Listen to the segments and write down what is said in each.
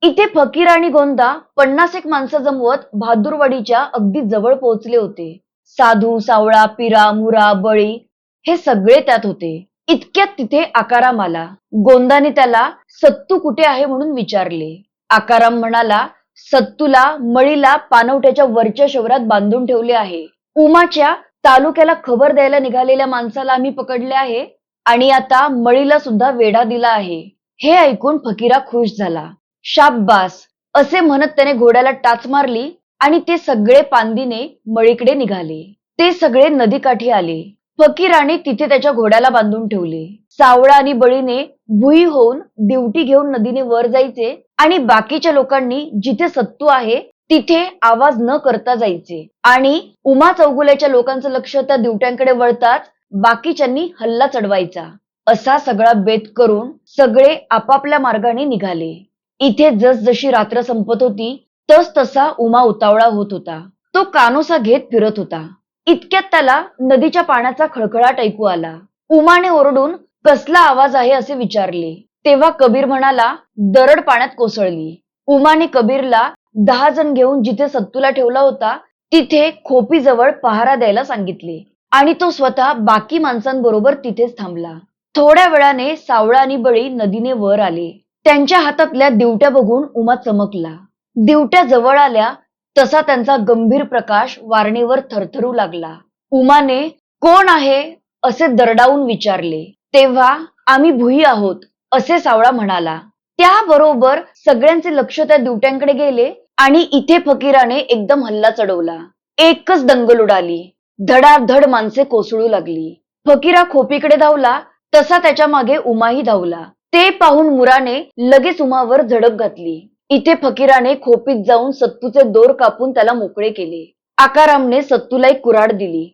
इथे फकीर आणि गोंदा 50 एक माणसं जमवत बहादूरवाडीच्या अगदी जवळ पोहोचले होते. साधू, सावळा, पिरा, मुरा, बळी हे सगळे त्यात होते. इतक्यात तिथे आकाराम आला. गोंदाने त्याला सत्तू कुठे आहे म्हणून विचारले. आकाराम म्हणाला, सत्तूला मळीला पाणवठ्याच्या वरच्या शिवरात बांधून ठेवले आहे. उमाच्या तालुक्याला खबर द्यायला निघालेल्या माणसाला आम्ही पकडले आहे आणि आता मळीला सुद्धा वेढा दिला आहे. हे ऐकून फकीरा खुश झाला. शाब्बास असे म्हणत त्याने घोड्याला टाच मारली आणि ते सगळे पांदीने मळीकडे निघाले. ते सगळे नदीकाठी आले. फकीराने तिथे त्याच्या घोड्याला बांधून ठेवले. सावळा आणि बळीने भुई होऊन दिवटी घेऊन नदीने वर जायचे आणि बाकीच्या लोकांनी जिथे सत्तू आहे तिथे आवाज न करता जायचे आणि उमा चौगुल्याच्या लोकांचं लक्ष त्या दिवट्यांकडे वळताच बाकीच्यांनी हल्ला चढवायचा. असा सगळा बेत करून सगळे आपापल्या मार्गाने निघाले. इथे जसजशी रात्र संपत होती तस तसा उमा उतावळा होत होता. तो कानोसा घेत फिरत होता. इतक्यात त्याला नदीच्या पाण्याचा खळखळाट ऐकू आला. उमाने ओरडून कसला आवाज आहे असे विचारले. तेव्हा कबीर म्हणाला, दरड पाण्यात कोसळली. उमाने कबीरला 10 जण घेऊन जिथे सत्तूला ठेवला होता तिथे खोपीजवळ पहारा द्यायला सांगितले आणि तो स्वतः बाकी माणसांबरोबर तिथेच थांबला. थोड्या वेळाने सावळा आणि बळी नदीने वर आले. त्यांच्या हातातल्या दिवट्या बघून उमा चमकला. दिवट्या जवळ आल्या तसा त्यांचा गंभीर प्रकाश वारणीवर थरथरू लागला. उमाने कोण आहे असे दरडावून विचारले. तेव्हा आम्ही भुई आहोत असे सावळा म्हणाला. त्याबरोबर सगळ्यांचे लक्ष त्या दिवट्यांकडे गेले आणि इथे फकीराने एकदम हल्ला चढवला. एकच दंगल उडाली. धडाधड माणसे कोसळू लागली. फकीरा खोपीकडे धावला तसा त्याच्या मागे उमाही धावला. ते पाहून मुराने लगेच उमावर झडप घातली. इथे फकीराने खोपीत जाऊन सत्तूचे दोर कापून त्याला मोकळे केले. आकारामने सत्तूला एक कुऱ्हाड दिली.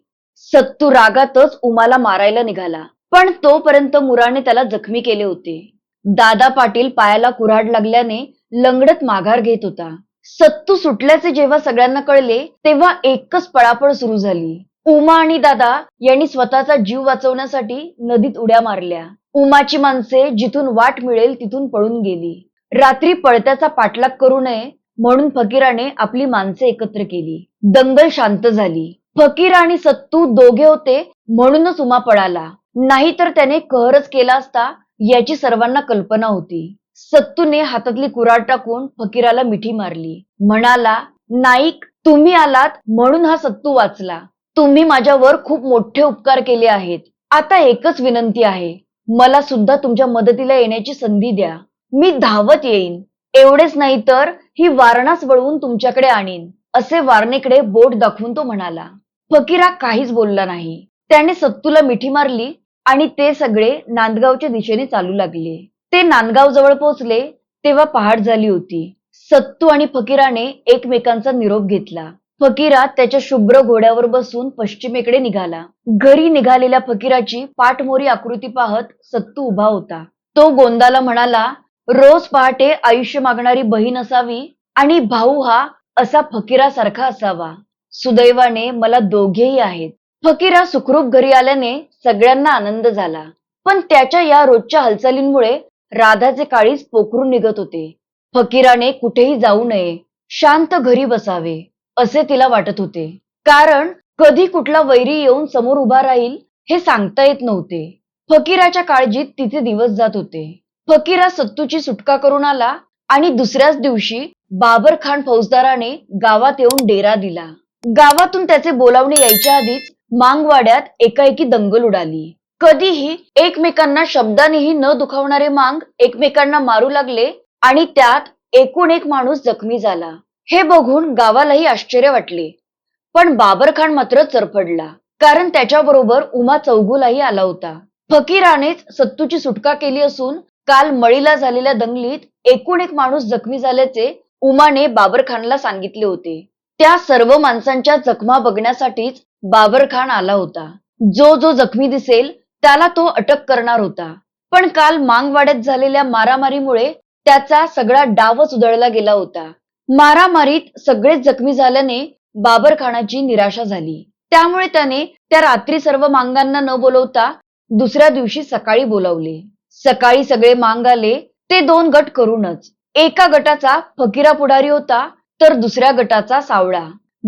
सत्तू रागातच उमाला मारायला निघाला, पण तोपर्यंत मुराने त्याला जखमी केले होते. दादा पाटील पायाला कुऱ्हाड लागल्याने लंगडत माघार घेत होता. सत्तू सुटल्याचे जेव्हा सगळ्यांना कळले तेव्हा एकच पळापळ सुरू झाली. उमा आणि दादा यांनी स्वतःचा जीव वाचवण्यासाठी नदीत उड्या मारल्या. उमाची माणसे जिथून वाट मिळेल तिथून पळून गेली. रात्री पळत्याचा पाठलाग करू नये म्हणून फकीराने आपली माणसे एकत्र केली. दंगल शांत झाली. फकीर आणि सत्तू दोघे होते म्हणूनच उमा पळाला, नाहीतर त्याने कहरच केला असता याची सर्वांना कल्पना होती. सत्तूने हातातली कुऱ्हाड टाकून फकीराला मिठी मारली. म्हणाला, नाईक तुम्ही आलात म्हणून हा सत्तू वाचला. तुम्ही माझ्यावर खूप मोठे उपकार केले आहेत. आता एकच विनंती आहे, मला सुद्धा तुमच्या मदतीला येण्याची संधी द्या. मी धावत येईन. एवढेच नाही तर ही वारणाच वळवून तुमच्याकडे आणीन असे वारणेकडे बोट दाखवून तो म्हणाला. फकीरा काहीच बोलला नाही. त्याने सत्तूला मिठी मारली आणि ते सगळे नांदगावच्या दिशेने चालू लागले. ते नांदगाव जवळ पोहोचले तेव्हा पहाट झाली होती. सत्तू आणि फकीराने एकमेकांचा निरोप घेतला. फकीरा त्याच्या शुभ्र घोड्यावर बसून पश्चिमेकडे निघाला. घरी निघालेल्या फकीराची पाठमोरी आकृती पाहत सत्तू उभा होता. तो गोंदाला म्हणाला, रोज पहाटे आयुष्य मागणारी बहीण असावी आणि भाऊ हा असा फकीरासारखा असावा. सुदैवाने मला दोघेही आहेत. फकीरा सुखरूप घरी आल्याने सगळ्यांना आनंद झाला, पण त्याच्या या रोजच्या हालचालींमुळे राधाचे काळीज पोखरून निघत होते. फकीराने कुठेही जाऊ नये, शांत घरी बसावे असे तिला वाटत होते, कारण कधी कुठला वैरी येऊन समोर उभा राहील हे सांगता येत नव्हते. फकीराच्या काळजीत तिचे दिवस जात होते. फकीरा सत्तूची सुटका करून आला आणि दुसऱ्याच दिवशी बाबर खान फौजदाराने गावात येऊन डेरा दिला. गावातून त्याचे बोलावणे यायच्या आधीच मांगवाड्यात एकाएकी दंगल उडाली. कधीही एकमेकांना शब्दानेही न दुखावणारे मांग एकमेकांना मारू लागले आणि त्यात एकूण एक माणूस जखमी झाला. हे बघून गावालाही आश्चर्य वाटले, पण बाबर खान मात्र चरफडला, कारण त्याच्याबरोबर उमा चौगुलाही आला होता. फकीरानेच सत्तूची सुटका केली असून काल मळीला झालेल्या दंगलीत एकूण एक माणूस जखमी झाल्याचे उमाने बाबर खानला सांगितले होते. त्या सर्व माणसांच्या जखमा बघण्यासाठीच बाबर खान आला होता. जो जो जखमी दिसेल त्याला तो अटक करणार होता, पण काल मांगवाड्यात झालेल्या मारामारीमुळे त्याचा सगळा डावच उधळला गेला होता. मारामारीत सगळेच जखमी झाल्याने बाबर खानाची निराशा झाली. त्यामुळे त्याने त्या रात्री सर्व मांगांना न बोलवता दुसऱ्या दिवशी सकाळी बोलावले. सकाळी सगळे मांग आले, ते 2 गट करूनच. एका गटाचा फकीरा पुढारी होता, तर दुसऱ्या गटाचा सावळा.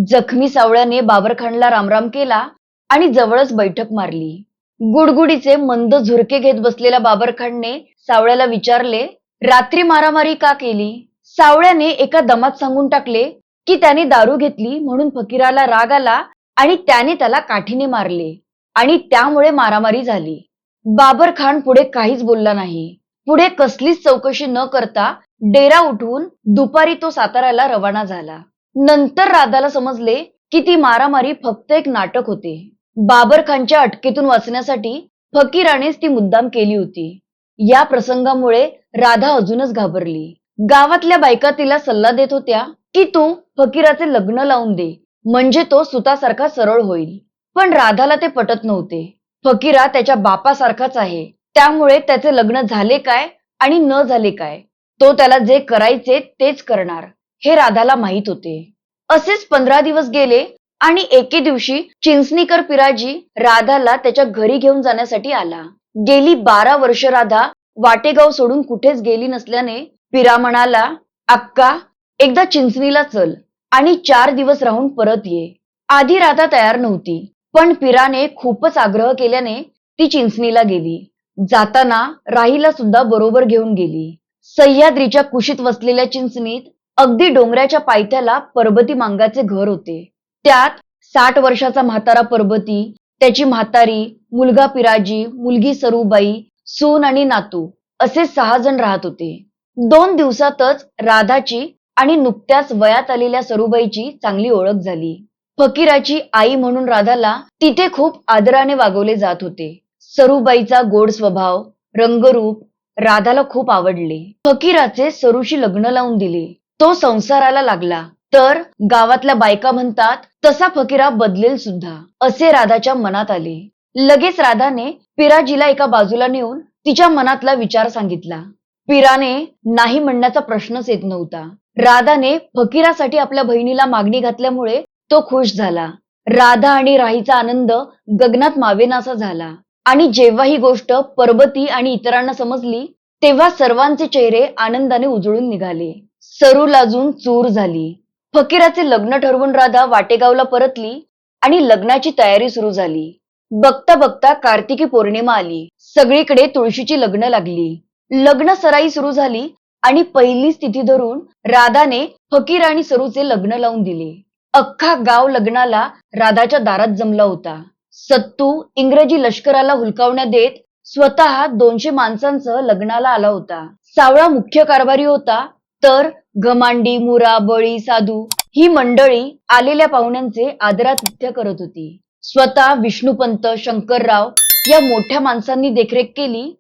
जखमी सावळ्याने बाबरखानला रामराम केला आणि जवळच बैठक मारली. गुडगुडीचे मंद झुरके घेत बसलेल्या बाबरखानने सावळ्याला विचारले, रात्री मारामारी का केली? सावळ्याने एका दमात सांगून टाकले की त्याने दारू घेतली म्हणून फकीराला राग आला आणि त्याने त्याला काठीने मारले आणि त्यामुळे मारामारी झाली. बाबरखान पुढे काहीच बोलला नाही. पुढे कसलीच चौकशी न करता डेरा उठवून दुपारी तो साताऱ्याला रवाना झाला. नंतर राधाला समजले की ती मारामारी फक्त एक नाटक होते. बाबरखानच्या अटकेतून वाचण्यासाठी फकीरानेच ती मुद्दाम केली होती. या प्रसंगामुळे राधा अजूनच घाबरली. गावातल्या बायका तिला सल्ला देत होत्या की तू फकीराचे लग्न लावून दे, म्हणजे तो सुतासारखा सरळ होईल. पण राधाला ते पटत नव्हते. फकीरा त्याच्या बापासारखाच आहे, त्यामुळे त्याचे लग्न झाले काय आणि न झाले काय, तो त्याला जे करायचे तेच करणार हे राधाला माहित होते. असेच 15 दिवस गेले आणि एके दिवशी चिंचणीकर पिराजी राधाला त्याच्या घरी घेऊन जाण्यासाठी आला. गेली 12 वर्ष राधा वाटेगाव सोडून कुठेच गेली नसल्याने पिरा म्हणाला, अक्का, एकदा चिंचणीला चल आणि 4 दिवस राहून परत ये. आधी राधा तयार नव्हती, पण पिराने खूपच आग्रह केल्याने ती चिंचणीला गेली. जाताना राहीला सुद्धा बरोबर घेऊन गेली. सह्याद्रीच्या कुशीत वसलेल्या चिंचणीत अगदी डोंगराच्या पायथ्याला परबती मांगाचे घर होते. त्यात 60 वर्षाचा म्हातारा परबती, त्याची म्हातारी, मुलगा पिराजी, मुलगी सरूबाई, सून आणि नातू असे 6 जण राहत होते. 2 दिवसातच राधाची आणि नुकत्याच वयात आलेल्या सरूबाईची चांगली ओळख झाली. फकीराची आई म्हणून राधाला तिथे खूप आदराने वागवले जात होते. सरूबाईचा गोड स्वभाव, रंगरूप राधाला खूप आवडले. फकीराचे सरूशी लग्न लावून दिले. तो संसाराला लागला तर गावातल्या बायका म्हणतात तसा फकीरा बदलेल सुद्धा, असे राधाच्या मनात आले. लगेच राधाने पिराजीला एका बाजूला नेऊन तिच्या मनातला विचार सांगितला. पिराने नाही म्हणण्याचा प्रश्नच येत नव्हता. राधाने फकीरासाठी आपल्या बहिणीला मागणी घातल्यामुळे तो खुश झाला. राधा आणि राहीचा आनंद गगनात मावेनासा झाला. आणि जेव्हा ही गोष्ट परबती आणि इतरांना समजली तेव्हा सर्वांचे चेहरे आनंदाने उजळून निघाले. सरू लाजून चूर झाली. फकीराचे लग्न ठरवून राधा वाटेगावला परतली आणि लग्नाची तयारी सुरू झाली. बघता बघता कार्तिकी पौर्णिमा आली. सगळीकडे तुळशीची लग्न लागली. लग्न सराई सुरू झाली आणि पहिलीच तिथी धरून राधाने फकीर आणि सरूचे लग्न लावून दिले. अख्खा गाव लग्नाला राधाच्या दारात जमला होता. सत्तू इंग्रजी लष्कराला हुलकावण्या देत स्वतः 200 माणसांसह लग्नाला आला होता. सावळा मुख्य कारभारी होता, तर घमांडी, मुरा, बळी, साधू ही मंडळी आलेल्या पाहुण्यांचे आदरातिथ्य करत होती. स्वतः विष्णुपंत, शंकरराव या मोठ्या माणसांनी देखरेख केली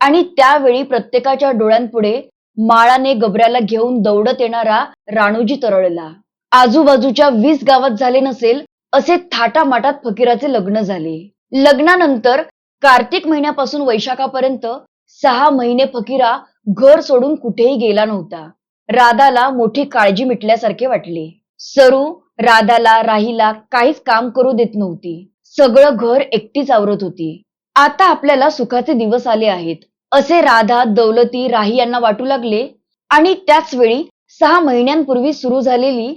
आणि त्यावेळी प्रत्येकाच्या डोळ्यांपुढे माळाने गबऱ्याला घेऊन दौडत येणारा राणूजी तरळला. आजूबाजूच्या 20 गावात झाले नसेल असे थाटामाटात फकीराचे लग्न झाले. लग्नानंतर कार्तिक महिन्यापासून वैशाखापर्यंत 6 महिने फकीरा घर सोडून कुठेही गेला नव्हता. राधाला मोठी काळजी मिटल्यासारखे वाटले. सरू राधाला, राहीला काहीच काम करू देत नव्हती. सगळं घर एकटीच आवरत होती. आता आपल्याला सुखाचे दिवस आले आहेत असे राधा, दौलती, राही यांना वाटू लागले. आणि त्याच वेळी 6 महिन्यांपूर्वी सुरू झालेली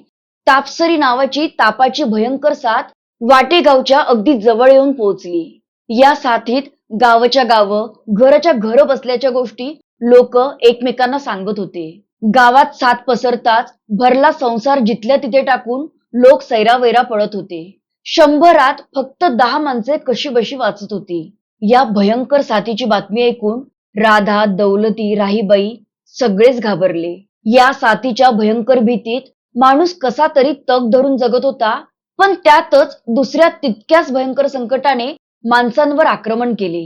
तापसरी नावाची तापाची भयंकर साथ वाटेगावच्या अगदी जवळ येऊन पोहोचली. या साथीत गावच्या गावं, घराच्या घर बसल्याच्या गोष्टी लोक एकमेकांना सांगत होते. गावात साथ पसरताच भरला संसार जिथल्या तिथे टाकून लोक सैरावैरा पळत होते. 100त फक्त 10 माणसे कशीबशी वाचत होती. या भयंकर साथीची बातमी ऐकून राधा, दौलती, राहीबाई सगळेच घाबरले. या साथीच्या भयंकर भीतीत माणूस कसा तरी तग धरून जगत होता, पण त्यातच दुसऱ्या तितक्याच भयंकर संकटाने माणसांवर आक्रमण केले.